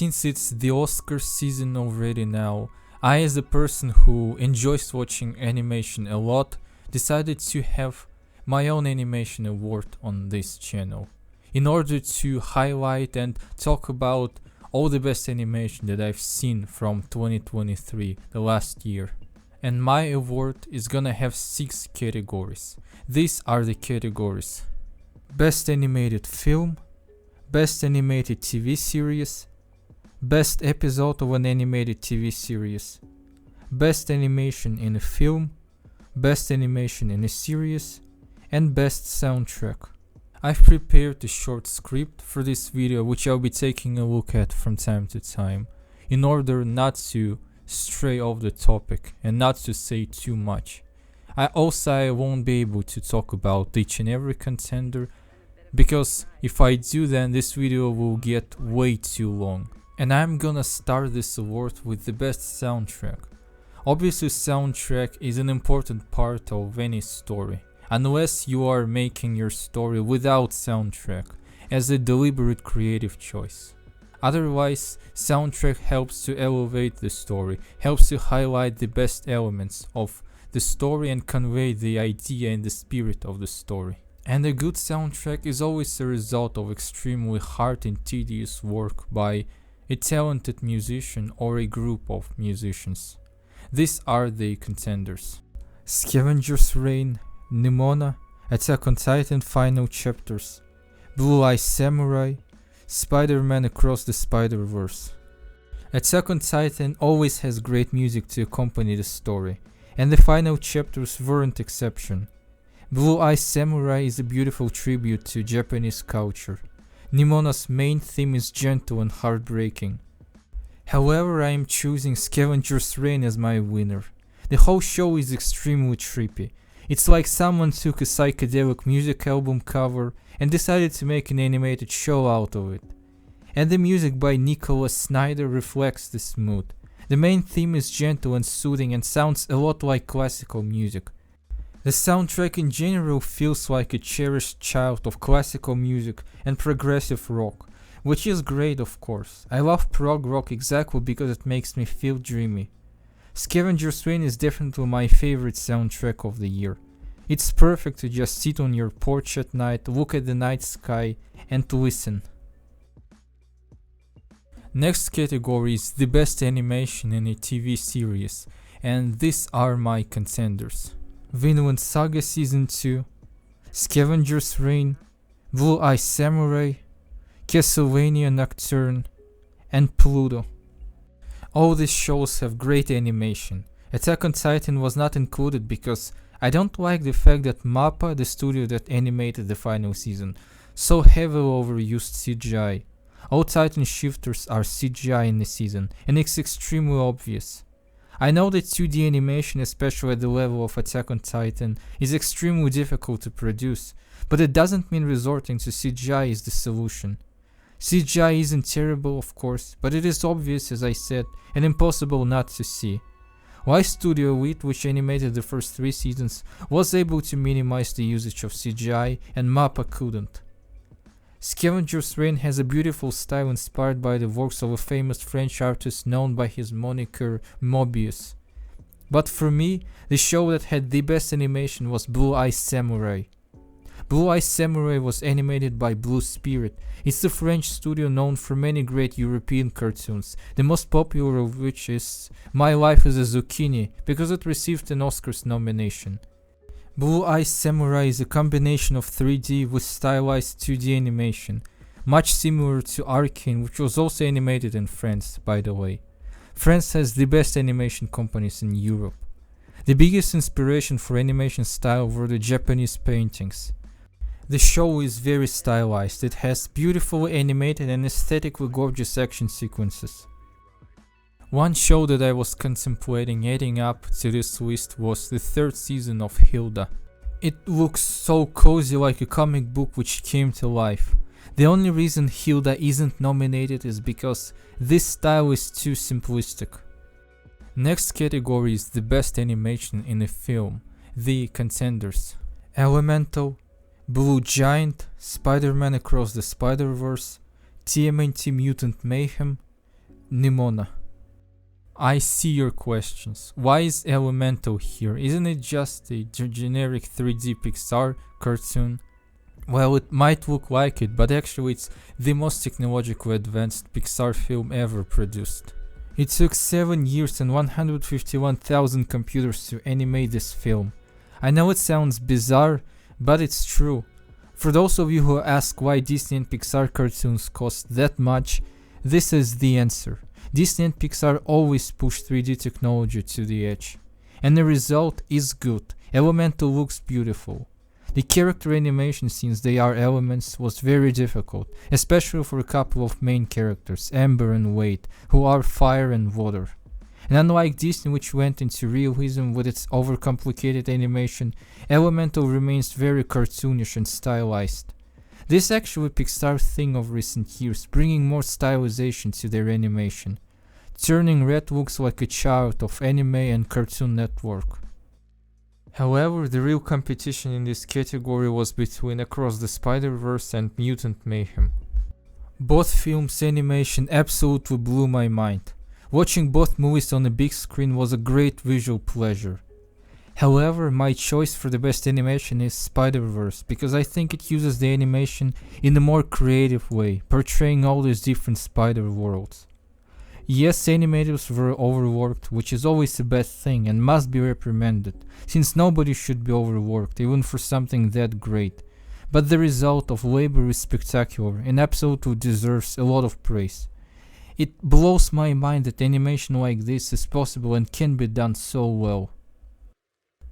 since it's the Oscar season already now, I, as a person who enjoys watching animation a lot, decided to have my own animation award on this channel in order to highlight and talk about all the best animation that I've seen from 2023, the last year. And my award is gonna have 6 categories. These are the categories: Best Animated Film, Best Animated TV Series, Best Episode of an Animated TV Series, Best Animation in a Film, Best Animation in a Series, and Best Soundtrack. I've prepared a short script for this video which I'll be taking a look at from time to time, in order not to stray off the topic and not to say too much. I won't be able to talk about each and every contender, because if I do, then this video will get way too long. And I'm gonna start this award with the best soundtrack. Obviously, soundtrack is an important part of any story, unless you are making your story without soundtrack as a deliberate creative choice. Otherwise, soundtrack helps to elevate the story, helps to highlight the best elements of the story and convey the idea and the spirit of the story. And a good soundtrack is always a result of extremely hard and tedious work by a talented musician or a group of musicians. These are the contenders: Scavenger's Reign, Nimona, Attack on Titan Final Chapters, Blue Eye Samurai, Spider-Man Across the Spider-Verse. Attack on Titan always has great music to accompany the story, and the final chapters weren't exception. Blue Eye Samurai is a beautiful tribute to Japanese culture. Nimona's main theme is gentle and heartbreaking. However, I am choosing Scavenger's Reign as my winner. The whole show is extremely trippy. It's like someone took a psychedelic music album cover and decided to make an animated show out of it. And the music by Nicholas Snyder reflects this mood. The main theme is gentle and soothing and sounds a lot like classical music. The soundtrack in general feels like a cherished child of classical music and progressive rock, which is great, of course. I love prog rock exactly because it makes me feel dreamy. Scavenger's Reign is definitely my favorite soundtrack of the year. It's perfect to just sit on your porch at night, look at the night sky, and listen. Next category is the best animation in a TV series, and these are my contenders: Vinland Saga Season 2, Scavenger's Reign, Blue Eye Samurai, Castlevania Nocturne, and Pluto. All these shows have great animation. Attack on Titan was not included because I don't like the fact that MAPPA, the studio that animated the final season, so heavily overused CGI. All Titan shifters are CGI in the season, and it's extremely obvious. I know that 2D animation, especially at the level of Attack on Titan, is extremely difficult to produce, but it doesn't mean resorting to CGI is the solution. CGI isn't terrible, of course, but it is obvious, as I said, and impossible not to see. Why Studio Elite, which animated the first 3 seasons, was able to minimize the usage of CGI, and MAPPA couldn't. Scavenger's Reign has a beautiful style inspired by the works of a famous French artist known by his moniker Mobius. But for me, the show that had the best animation was Blue Eye Samurai. Blue Eye Samurai was animated by Blue Spirit. It's the French studio known for many great European cartoons, the most popular of which is My Life as a Zucchini, because it received an Oscars nomination. Blue Eye Samurai is a combination of 3D with stylized 2D animation, much similar to Arcane, which was also animated in France, by the way. France has the best animation companies in Europe. The biggest inspiration for animation style were the Japanese paintings. The show is very stylized. It has beautifully animated and aesthetically gorgeous action sequences. One show that I was contemplating adding up to this list was the 3rd season of Hilda. It looks so cozy, like a comic book which came to life. The only reason Hilda isn't nominated is because this style is too simplistic. Next category is the best animation in a film, the contenders: Elemental, Blue Giant, Spider-Man Across the Spider-Verse, TMNT Mutant Mayhem, Nimona. I see your questions. Why is Elemental here? Isn't it just a generic 3D Pixar cartoon? Well, it might look like it, but actually it's the most technologically advanced Pixar film ever produced. It took 7 years and 151,000 computers to animate this film. I know it sounds bizarre, but it's true. For those of you who ask why Disney and Pixar cartoons cost that much, this is the answer. Disney and Pixar always push 3D technology to the edge. And the result is good. Elemental looks beautiful. The character animation, since they are elements, was very difficult, especially for a couple of main characters, Amber and Wade, who are fire and water. And unlike Disney, which went into realism with its overcomplicated animation, Elemental remains very cartoonish and stylized. This is actually a Pixar thing of recent years, bringing more stylization to their animation. Turning Red looks like a child of Anime and Cartoon Network. However, the real competition in this category was between Across the Spider-Verse and Mutant Mayhem. Both films' animation absolutely blew my mind. Watching both movies on a big screen was a great visual pleasure. However, my choice for the best animation is Spider-Verse, because I think it uses the animation in a more creative way, portraying all these different spider worlds. Yes, animators were overworked, which is always a bad thing and must be reprimanded, since nobody should be overworked, even for something that great. But the result of labor is spectacular and absolutely deserves a lot of praise. It blows my mind that animation like this is possible and can be done so well.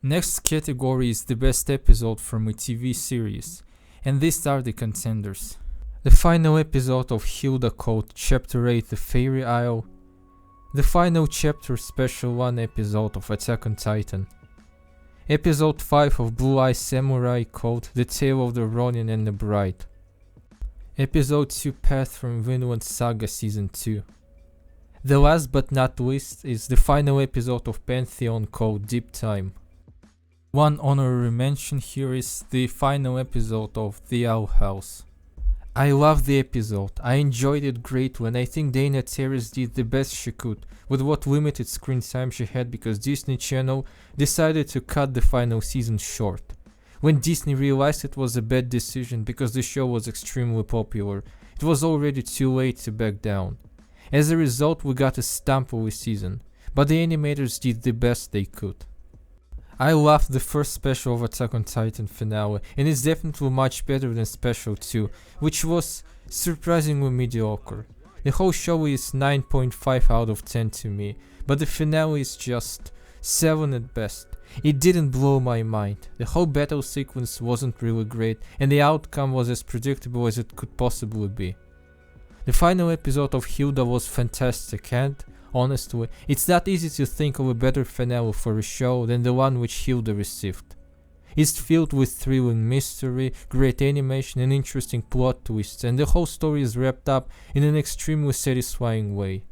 Next category is the best episode from a TV series, and these are the contenders. The final episode of Hilda called Chapter 8 The Fairy Isle, the final chapter Special 1 episode of Attack on Titan, Episode 5 of Blue Eye Samurai called The Tale of the Ronin and the Bride, Episode 2 Path from Vinland Saga Season 2. The last but not least is the final episode of Pantheon called Deep Time. One honorary mention here is the final episode of The Owl House. I love the episode, I enjoyed it greatly, and I think Dana Terrace did the best she could with what limited screen time she had, because Disney Channel decided to cut the final season short. When Disney realized it was a bad decision because the show was extremely popular, it was already too late to back down. As a result, we got a stumpy season, but the animators did the best they could. I loved the first special of Attack on Titan finale, and it's definitely much better than Special 2, which was surprisingly mediocre. The whole show is 9.5 out of 10 to me, but the finale is just 7 at best. It didn't blow my mind, the whole battle sequence wasn't really great, and the outcome was as predictable as it could possibly be. The final episode of Hilda was fantastic, and honestly, it's not easy to think of a better finale for a show than the one which Hilda received. It's filled with thrilling mystery, great animation and interesting plot twists, and the whole story is wrapped up in an extremely satisfying way.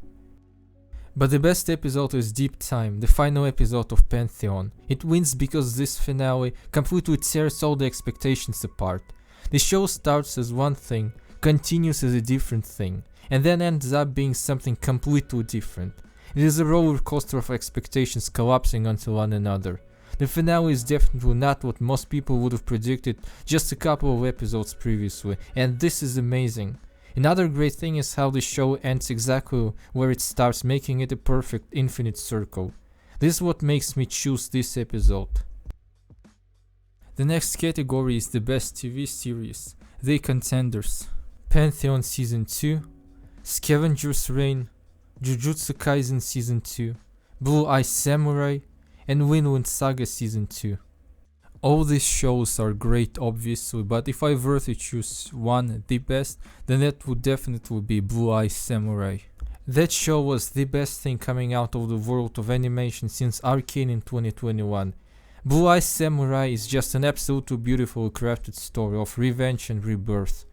But the best episode is Deep Time, the final episode of Pantheon. It wins because this finale completely tears all the expectations apart. The show starts as one thing, continues as a different thing, and then ends up being something completely different. It is a roller coaster of expectations collapsing onto one another. The finale is definitely not what most people would have predicted just a couple of episodes previously, and this is amazing. Another great thing is how the show ends exactly where it starts, making it a perfect infinite circle. This is what makes me choose this episode. The next category is the best TV series. The contenders: Pantheon Season 2, Scavenger's Reign, Jujutsu Kaisen Season 2, Blue Eye Samurai, and Vinland Saga Season 2. All these shows are great obviously, but if I were to choose one, the best, then that would definitely be Blue Eye Samurai. That show was the best thing coming out of the world of animation since Arcane in 2021. Blue Eye Samurai is just an absolutely beautifully crafted story of revenge and rebirth.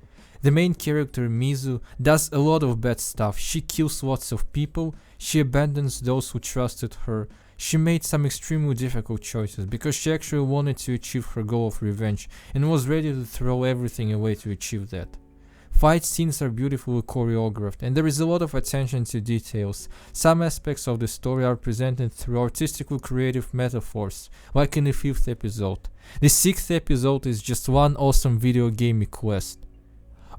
The main character, Mizu, does a lot of bad stuff. She kills lots of people, she abandons those who trusted her. She made some extremely difficult choices because she actually wanted to achieve her goal of revenge and was ready to throw everything away to achieve that. Fight scenes are beautifully choreographed, and there is a lot of attention to details. Some aspects of the story are presented through artistically creative metaphors, like in the 5th episode. The 6th episode is just one awesome video game quest.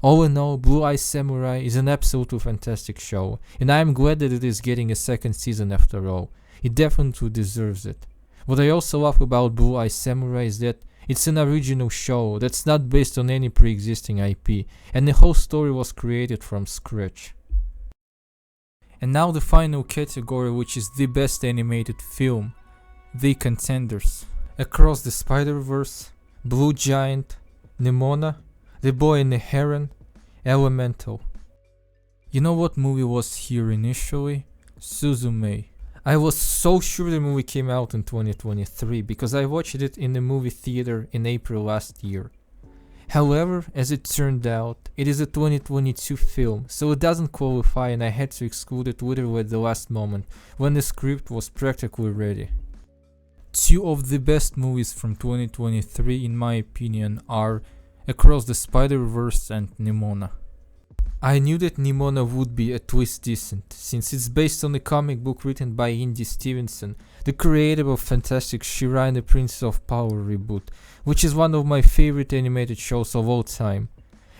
All in all, Blue Eye Samurai is an absolutely fantastic show, and I am glad that it is getting a second season after all. It definitely deserves it. What I also love about Blue Eye Samurai is that it's an original show that's not based on any pre-existing IP, and the whole story was created from scratch. And now the final category, which is the best animated film. The contenders: Across the Spider-Verse, Blue Giant, Nimona, The Boy and the Heron, Elemental. You know what movie was here initially? Suzume. I was so sure the movie came out in 2023 because I watched it in the movie theater in April last year. However, as it turned out, it is a 2022 film, so it doesn't qualify, and I had to exclude it literally at the last moment when the script was practically ready. Two of the best movies from 2023 in my opinion are Across the Spider-Verse and Nimona. I knew that Nimona would be at least decent, since it's based on a comic book written by Indy Stevenson, the creator of Fantastic She-Ra and the Princess of Power reboot, which is one of my favorite animated shows of all time.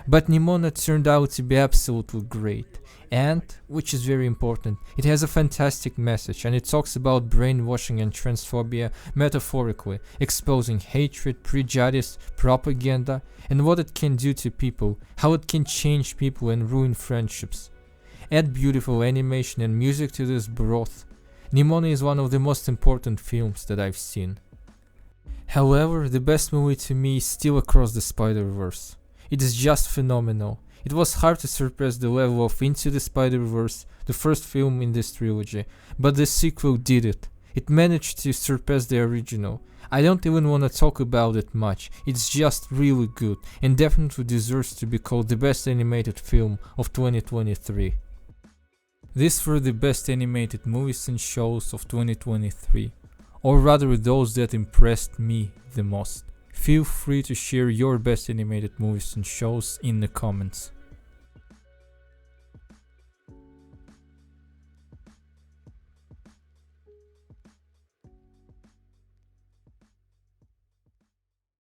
But Nimona turned out to be absolutely great, and, which is very important, it has a fantastic message, and it talks about brainwashing and transphobia metaphorically, exposing hatred, prejudice, propaganda, and what it can do to people, how it can change people and ruin friendships. Add beautiful animation and music to this broth. Nimona is one of the most important films that I've seen. However, the best movie to me is still Across the Spider-Verse. It is just phenomenal. It was hard to surpass the level of Into the Spider-Verse, the first film in this trilogy, but the sequel did it. It managed to surpass the original. I don't even want to talk about it much, it's just really good, and definitely deserves to be called the best animated film of 2023. These were the best animated movies and shows of 2023, or rather those that impressed me the most. Feel free to share your best animated movies and shows in the comments.